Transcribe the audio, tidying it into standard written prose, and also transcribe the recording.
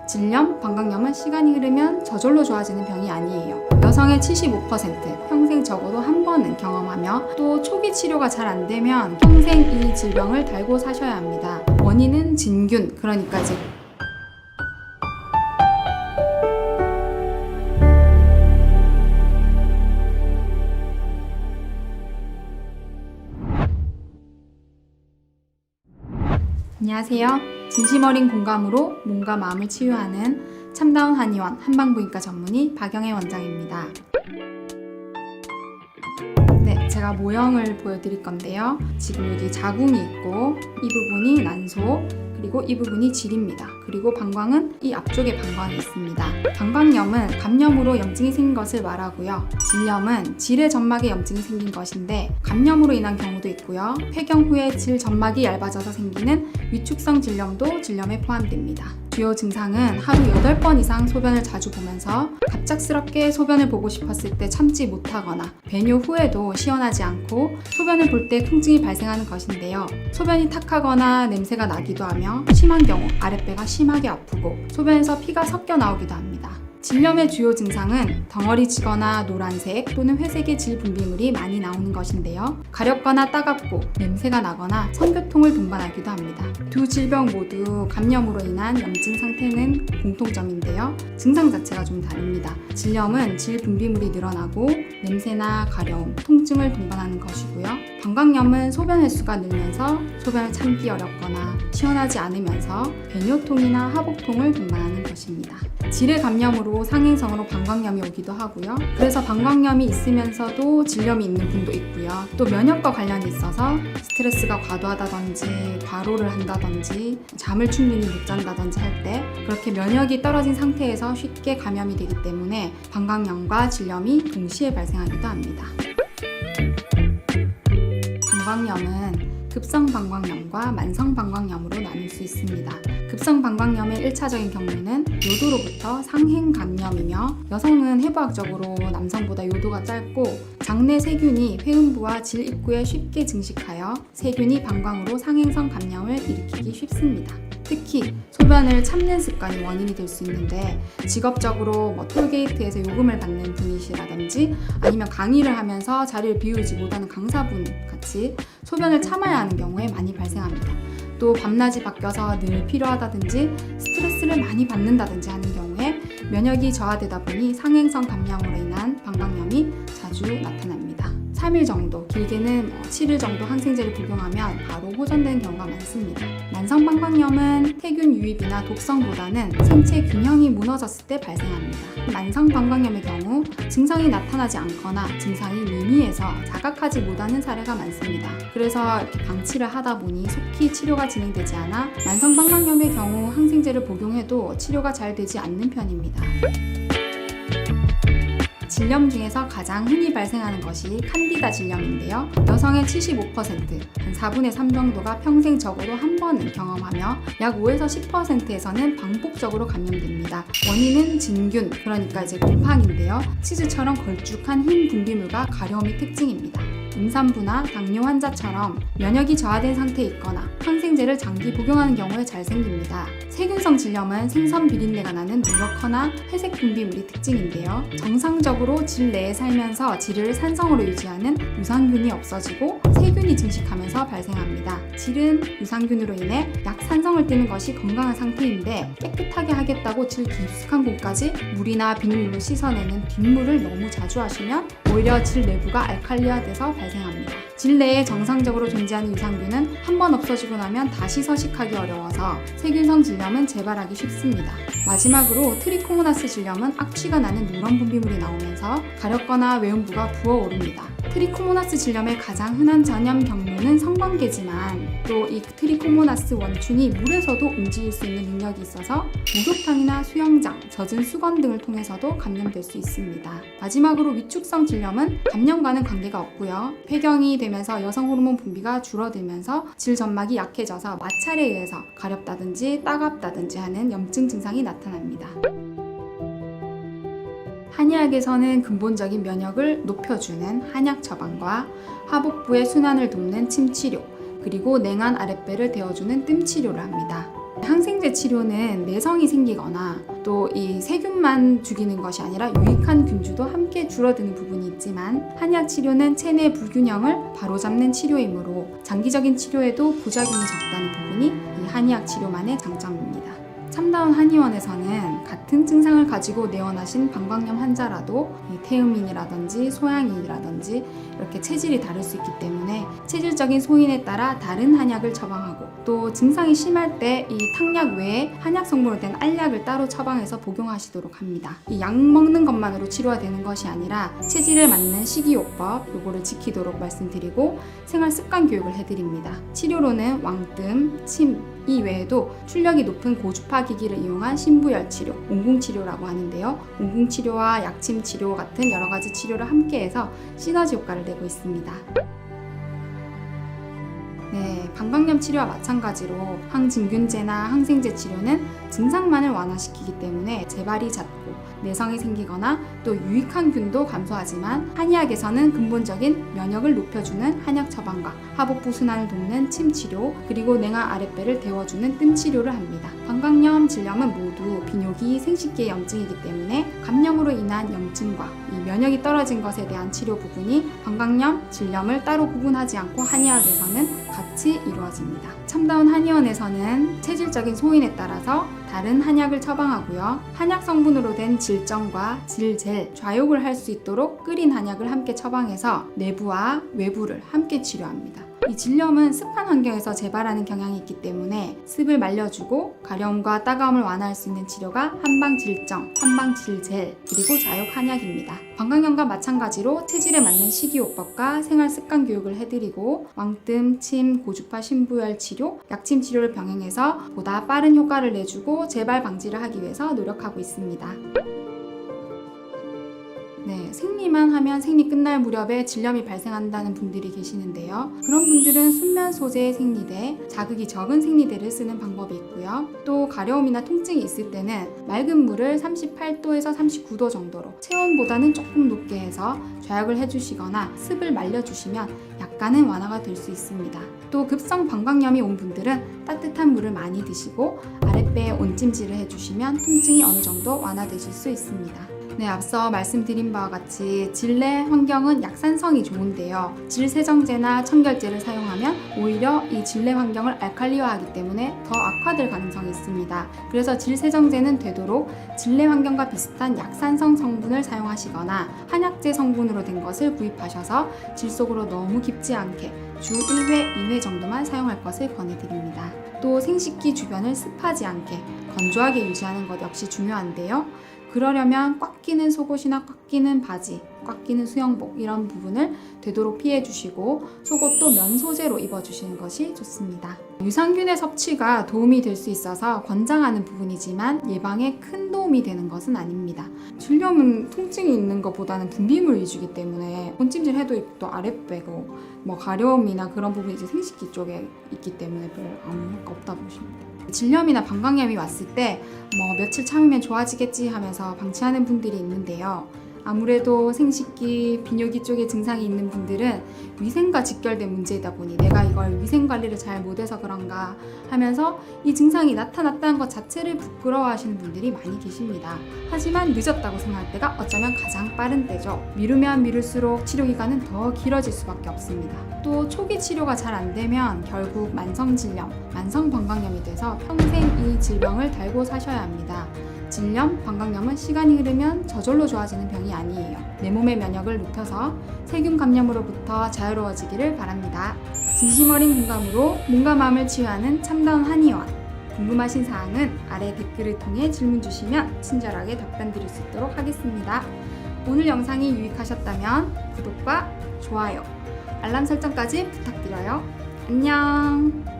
질염, 방광염은 시간이 흐르면 저절로 좋아지는 병이 아니에요. 여성의 75% 평생 적어도 한 번은 경험하며 또 초기 치료가 잘 안 되면 평생 이 질병을 달고 사셔야 합니다. 원인은 진균, 그러니까 이제 안녕하세요. 진심 어린 공감으로 몸과 마음을 치유하는 참다운 한의원 한방부인과 전문의 박영애 원장입니다. 네, 제가 모형을 보여드릴 건데요. 지금 여기 자궁이 있고 이 부분이 난소, 그리고 이 부분이 질입니다. 그리고 방광은 이 앞쪽에 방광이 있습니다. 방광염은 감염으로 염증이 생긴 것을 말하고요. 질염은 질의 점막에 염증이 생긴 것인데 감염으로 인한 경우도 있고요. 폐경 후에 질 점막이 얇아져서 생기는 위축성 질염도 질염에 포함됩니다. 주요 증상은 하루 8번 이상 소변을 자주 보면서 갑작스럽게 소변을 보고 싶었을 때 참지 못하거나 배뇨 후에도 시원하지 않고 소변을 볼 때 통증이 발생하는 것인데요. 소변이 탁하거나 냄새가 나기도 하며 심한 경우 아랫배가 심하게 아프고 소변에서 피가 섞여 나오기도 합니다. 질염의 주요 증상은 덩어리지거나 노란색 또는 회색의 질 분비물이 많이 나오는 것인데요. 가렵거나 따갑고 냄새가 나거나 성교통을 동반하기도 합니다. 두 질병 모두 감염으로 인한 염증 상태는 공통점인데요. 증상 자체가 좀 다릅니다. 질염은 질 분비물이 늘어나고 냄새나 가려움, 통증을 동반하는 것이고요. 방광염은 소변 횟수가 늘면서 소변을 참기 어렵거나 시원하지 않으면서 배뇨통이나 하복통을 동반하는 것입니다. 질의 감염으로 상행성으로 방광염이 오기도 하고요. 그래서 방광염이 있으면서도 질염이 있는 분도 있고요. 또 면역과 관련이 있어서 스트레스가 과도하다든지 과로를 한다든지 잠을 충분히 못 잔다든지 할 때 그렇게 면역이 떨어진 상태에서 쉽게 감염이 되기 때문에 방광염과 질염이 동시에 발생하기도 합니다. 방광염은 급성 방광염과 만성 방광염으로 나눌 수 있습니다. 급성 방광염의 1차적인 경우는 요도로부터 상행 감염이며 여성은 해부학적으로 남성보다 요도가 짧고 장내 세균이 회음부와 질 입구에 쉽게 증식하여 세균이 방광으로 상행성 감염을 일으키기 쉽습니다. 특히 소변을 참는 습관이 원인이 될 수 있는데 직업적으로 톨게이트에서 요금을 받는 분이시라든지 아니면 강의를 하면서 자리를 비우지 못하는 강사분 같이 소변을 참아야 하는 경우에 많이 발생합니다. 또 밤낮이 바뀌어서 늘 필요하다든지 스트레스를 많이 받는다든지 하는 경우에 면역이 저하되다 보니 상행성 감염으로 인한 방광염이 자주 나타납니다. 3일 정도, 길게는 7일 정도 항생제를 복용하면 바로 호전되는 경우가 많습니다. 만성 방광염은 세균 유입이나 독성보다는 생체 균형이 무너졌을 때 발생합니다. 만성 방광염의 경우 증상이 나타나지 않거나 증상이 미미해서 자각하지 못하는 사례가 많습니다. 그래서 이렇게 방치를 하다 보니 속히 치료가 진행되지 않아 만성 방광염의 경우 항생제를 복용해도 치료가 잘 되지 않는 편입니다. 질염 중에서 가장 흔히 발생하는 것이 칸디다 질염인데요. 여성의 75%, 한 4분의 3 정도가 평생 적어도 한 번은 경험하며 약 5에서 10%에서는 반복적으로 감염됩니다. 원인은 진균, 그러니까 이제 곰팡인데요. 치즈처럼 걸쭉한 흰 분비물과 가려움이 특징입니다. 임산부나 당뇨 환자처럼 면역이 저하된 상태에 있거나 항생제를 장기 복용하는 경우에 잘 생깁니다. 세균성 질염은 생선 비린내가 나는 누렇거나 회색 분비물이 특징인데요. 정상적으로 질 내에 살면서 질을 산성으로 유지하는 유산균이 없어지고 세균이 증식하면서 발생합니다. 질은 유산균으로 인해 약산성을 띠는 것이 건강한 상태인데 깨끗하게 하겠다고 질 깊숙한 곳까지 물이나 비눗물로 씻어내는 빗물을 너무 자주 하시면 오히려 질 내부가 알칼리화돼서 발생합니다. 질 내에 정상적으로 존재하는 유산균은 한 번 없어지고 나면 다시 서식하기 어려워서 세균성 질염은 재발하기 쉽습니다. 마지막으로 트리코모나스 질염은 악취가 나는 누런 분비물이 나오면서 가렵거나 외음부가 부어오릅니다. 트리코모나스 질염의 가장 흔한 전염 경로는 성관계지만 또 이 트리코모나스 원춘이 물에서도 움직일 수 있는 능력이 있어서 목욕탕이나 수영장, 젖은 수건 등을 통해서도 감염될 수 있습니다. 마지막으로 위축성 질염은 감염과는 관계가 없고요. 폐경이 되면서 여성 호르몬 분비가 줄어들면서 질 점막이 약해져서 마찰에 의해서 가렵다든지 따갑다든지 하는 염증 증상이 나타납니다. 한의학에서는 근본적인 면역을 높여주는 한약 처방과 하복부의 순환을 돕는 침치료, 그리고 냉한 아랫배를 데워주는 뜸치료를 합니다. 항생제 치료는 내성이 생기거나 또 이 세균만 죽이는 것이 아니라 유익한 균주도 함께 줄어드는 부분이 있지만, 한약 치료는 체내 불균형을 바로잡는 치료이므로 장기적인 치료에도 부작용이 적다는 부분이 이 한의학 치료만의 장점입니다. 참다운 한의원에서는 같은 증상을 가지고 내원하신 방광염 환자라도 이 태음인이라든지 소양인이라든지 이렇게 체질이 다를 수 있기 때문에 체질적인 소인에 따라 다른 한약을 처방하고, 또 증상이 심할 때 이 탕약 외에 한약 성분으로 된 알약을 따로 처방해서 복용하시도록 합니다. 이 약 먹는 것만으로 치료가 되는 것이 아니라 체질에 맞는 식이요법 요거를 지키도록 말씀드리고 생활 습관 교육을 해드립니다. 치료로는 왕뜸, 침 이 외에도 출력이 높은 고주파 기기를 이용한 신부열 치료, 온궁치료라고 하는데요. 온궁치료와 약침치료 같은 여러 가지 치료를 함께해서 시너지 효과를 내고 있습니다. 네, 방광염 치료와 마찬가지로 항진균제나 항생제 치료는 증상만을 완화시키기 때문에 재발이 잦고 내성이 생기거나 또 유익한 균도 감소하지만, 한의학에서는 근본적인 면역을 높여주는 한약 처방과 하복부 순환을 돕는 침 치료, 그리고 냉하 아랫배를 데워주는 뜸 치료를 합니다. 방광염, 질염은 모두 비뇨기, 생식기의 염증이기 때문에 감염으로 인한 염증과 이 면역이 떨어진 것에 대한 치료 부분이 방광염, 질염을 따로 구분하지 않고 한의학에서는 같이 이루어집니다. 참다운 한의원에서는 체질적인 소인에 따라서 다른 한약을 처방하고요. 한약 성분으로 된 질정과 질젤, 좌욕을 할 수 있도록 끓인 한약을 함께 처방해서 내부와 외부를 함께 치료합니다. 이 질염은 습한 환경에서 재발하는 경향이 있기 때문에 습을 말려주고 가려움과 따가움을 완화할 수 있는 치료가 한방질정, 한방질젤, 그리고 좌욕 한약입니다. 방광염과 마찬가지로 체질에 맞는 식이요법과 생활 습관 교육을 해드리고 왕뜸, 침, 고주파 신부열 치료, 약침 치료를 병행해서 보다 빠른 효과를 내주고 재발 방지를 하기 위해서 노력하고 있습니다. 네, 생리만 하면 생리 끝날 무렵에 질염이 발생한다는 분들이 계시는데요. 그런 분들은 순면 소재의 생리대, 자극이 적은 생리대를 쓰는 방법이 있고요. 또 가려움이나 통증이 있을 때는 맑은 물을 38도에서 39도 정도로 체온보다는 조금 높게 해서 좌욕을 해주시거나 습을 말려주시면 약간은 완화가 될 수 있습니다. 또 급성 방광염이 온 분들은 따뜻한 물을 많이 드시고 아랫배에 온찜질을 해주시면 통증이 어느 정도 완화되실 수 있습니다. 네, 앞서 말씀드린 바와 같이 질내 환경은 약산성이 좋은데요. 질세정제나 청결제를 사용하면 오히려 이 질내 환경을 알칼리화하기 때문에 더 악화될 가능성이 있습니다. 그래서 질세정제는 되도록 질내 환경과 비슷한 약산성 성분을 사용하시거나 한약재 성분으로 된 것을 구입하셔서 질 속으로 너무 깊지 않게 주 1회, 2회 정도만 사용할 것을 권해드립니다. 또 생식기 주변을 습하지 않게 건조하게 유지하는 것 역시 중요한데요. 그러려면 꽉 끼는 속옷이나 꽉 끼는 바지, 꽉 끼는 수영복 이런 부분을 되도록 피해 주시고 속옷도 면 소재로 입어주시는 것이 좋습니다. 유산균의 섭취가 도움이 될 수 있어서 권장하는 부분이지만 예방에 큰 도움이 되는 것은 아닙니다. 질염은 통증이 있는 것보다는 분비물 위주이기 때문에 온찜질 해도 또 아랫배고 가려움이나 그런 부분이 이제 생식기 쪽에 있기 때문에 별 아무 효과 없다 보시면 돼요. 질염이나 방광염이 왔을 때 며칠 참으면 좋아지겠지 하면서 방치하는 분들이 있는데요. 아무래도 생식기, 비뇨기 쪽에 증상이 있는 분들은 위생과 직결된 문제이다 보니 내가 이걸 위생관리를 잘 못해서 그런가 하면서 이 증상이 나타났다는 것 자체를 부끄러워하시는 분들이 많이 계십니다. 하지만 늦었다고 생각할 때가 어쩌면 가장 빠른 때죠. 미루면 미룰수록 치료기간은 더 길어질 수밖에 없습니다. 또 초기 치료가 잘 안 되면 결국 만성질염, 만성방광염이 돼서 평생 이 질병을 달고 사셔야 합니다. 질염, 방광염은 시간이 흐르면 저절로 좋아지는 병이 아니에요. 내 몸의 면역을 높여서 세균 감염으로부터 자유로워지기를 바랍니다. 진심 어린 공감으로 몸과 마음을 치유하는 참다운 한의원. 궁금하신 사항은 아래 댓글을 통해 질문 주시면 친절하게 답변 드릴 수 있도록 하겠습니다. 오늘 영상이 유익하셨다면 구독과 좋아요, 알람 설정까지 부탁드려요. 안녕!